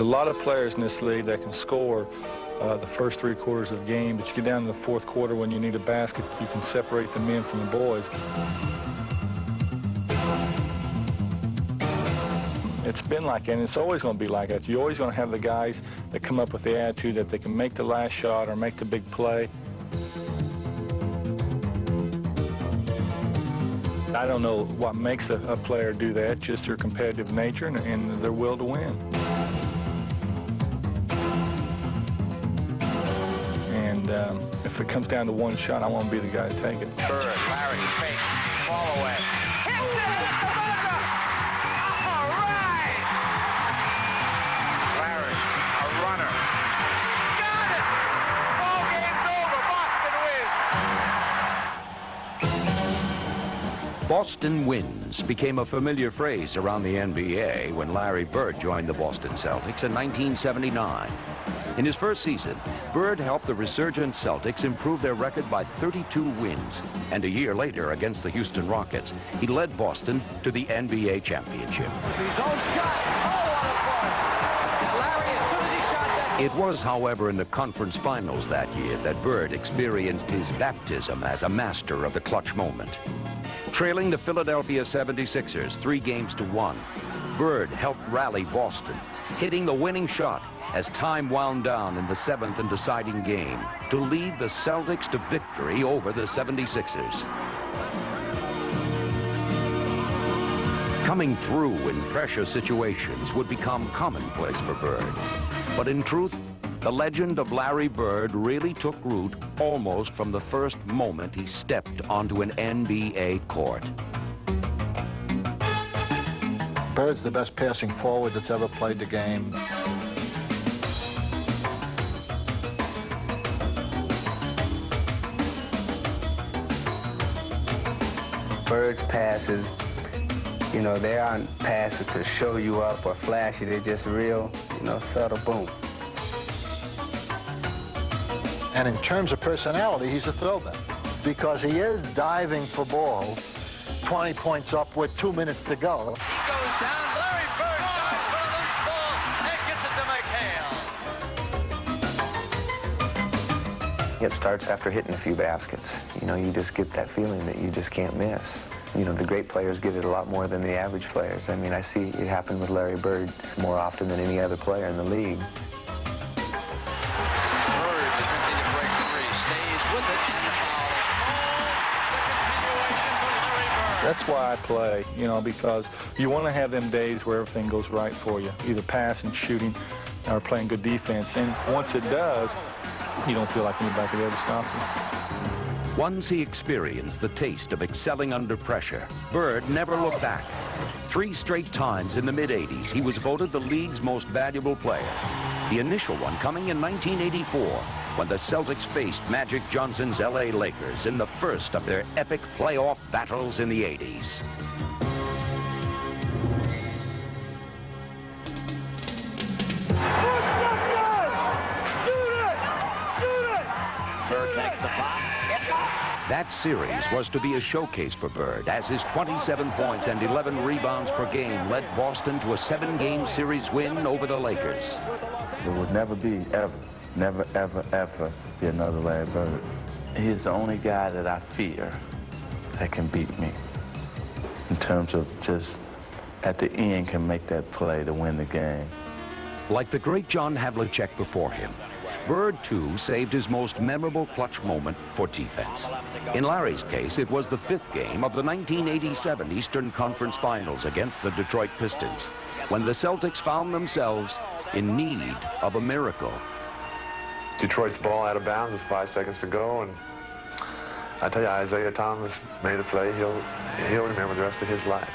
A lot of players in this league that can score the first 3 quarters of the game, but you get down to the 4th quarter when you need a basket, you can separate the men from the boys. It's been like that, and it's always going to be like that. You're always going to have the guys that come up with the attitude that they can make the last shot or make the big play. I don't know what makes a player do that, just their competitive nature and their will to win. And if it comes down to one shot, I want to be the guy to take it. Bird, Larry, fake, fall away. Hits it at the buzzer! All right! Larry, a runner. Got it! Ball game's over. Boston wins. Boston wins became a familiar phrase around the NBA when Larry Bird joined the Boston Celtics in 1979. In his first season, Bird helped the resurgent Celtics improve their record by 32 wins. And a year later, against the Houston Rockets, he led Boston to the NBA championship. His own shot. Oh, what a play. Now, Larry, as soon as he shot that... It was, however, in the conference finals that year that Bird experienced his baptism as a master of the clutch moment. Trailing the Philadelphia 76ers 3-1, Bird helped rally Boston, hitting the winning shot as time wound down in the 7th and deciding game to lead the Celtics to victory over the 76ers. Coming through in pressure situations would become commonplace for Bird. But in truth, the legend of Larry Bird really took root almost from the first moment he stepped onto an NBA court. Bird's the best passing forward that's ever played the game. Bird's passes, you know, they aren't passes to show you up or flashy. They're just real, you know, subtle boom. And in terms of personality, he's a throwback because he is diving for balls 20 points up with 2 minutes to go. He goes down. Larry Bird dives for a loose ball and gets it to McHale. It starts after hitting a few baskets. You know, you just get that feeling that you just can't miss. You know, the great players get it a lot more than the average players. I mean, I see it happen with Larry Bird more often than any other player in the league. Bird attempting to break free, stays with it, and the foul is called. The continuation for Larry Bird. That's why I play, you know, because you want to have them days where everything goes right for you, either passing, shooting, or playing good defense. And once it does, you don't feel like anybody could ever stop you. Once he experienced the taste of excelling under pressure, Bird never looked back. 3 straight times in the mid-'80s, he was voted the league's most valuable player. The initial one coming in 1984, when the Celtics faced Magic Johnson's LA Lakers in the first of their epic playoff battles in the 80s. Bird takes the foul. That series was to be a showcase for Bird, as his 27 points and 11 rebounds per game led Boston to a 7-game series win over the Lakers. There would never be, never, ever be another Larry Bird. He's the only guy that I fear that can beat me in terms of just at the end can make that play to win the game. Like the great John Havlicek before him, Bird, too, saved his most memorable clutch moment for defense. In Larry's case, it was the 5th game of the 1987 Eastern Conference Finals against the Detroit Pistons, when the Celtics found themselves in need of a miracle. Detroit's ball out of bounds with 5 seconds to go, and I tell you, Isaiah Thomas made a play he'll remember the rest of his life.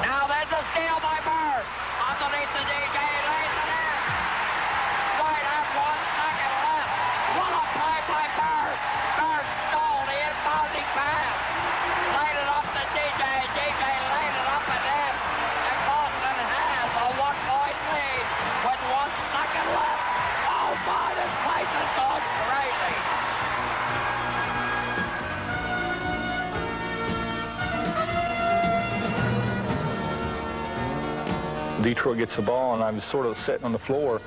Now there's a steal by Bird. Underneath the DJ, lays it in. Right up one, second left. What a play by Bird. Bird stole the inbounding pass. Laid it up to DJ. DJ laid it up and in. And Boston has a 1-point lead with 1 second left. Oh my, this place is going crazy. Detroit gets the ball, and I was sort of sitting on the floor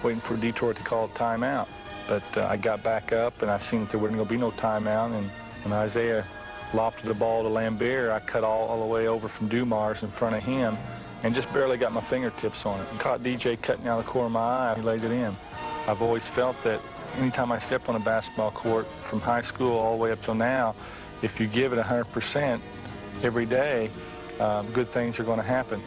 waiting for Detroit to call a timeout. But I got back up, and I seen that there wasn't going to be no timeout, and when Isaiah lofted the ball to Lambert, I cut all the way over from Dumars in front of him and just barely got my fingertips on it. And caught DJ cutting out the corner of my eye. He laid it in. I've always felt that anytime I step on a basketball court, from high school all the way up till now, if you give it 100% every day, good things are going to happen.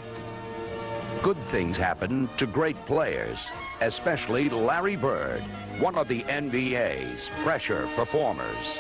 Good things happen to great players, especially Larry Bird, one of the NBA's pressure performers.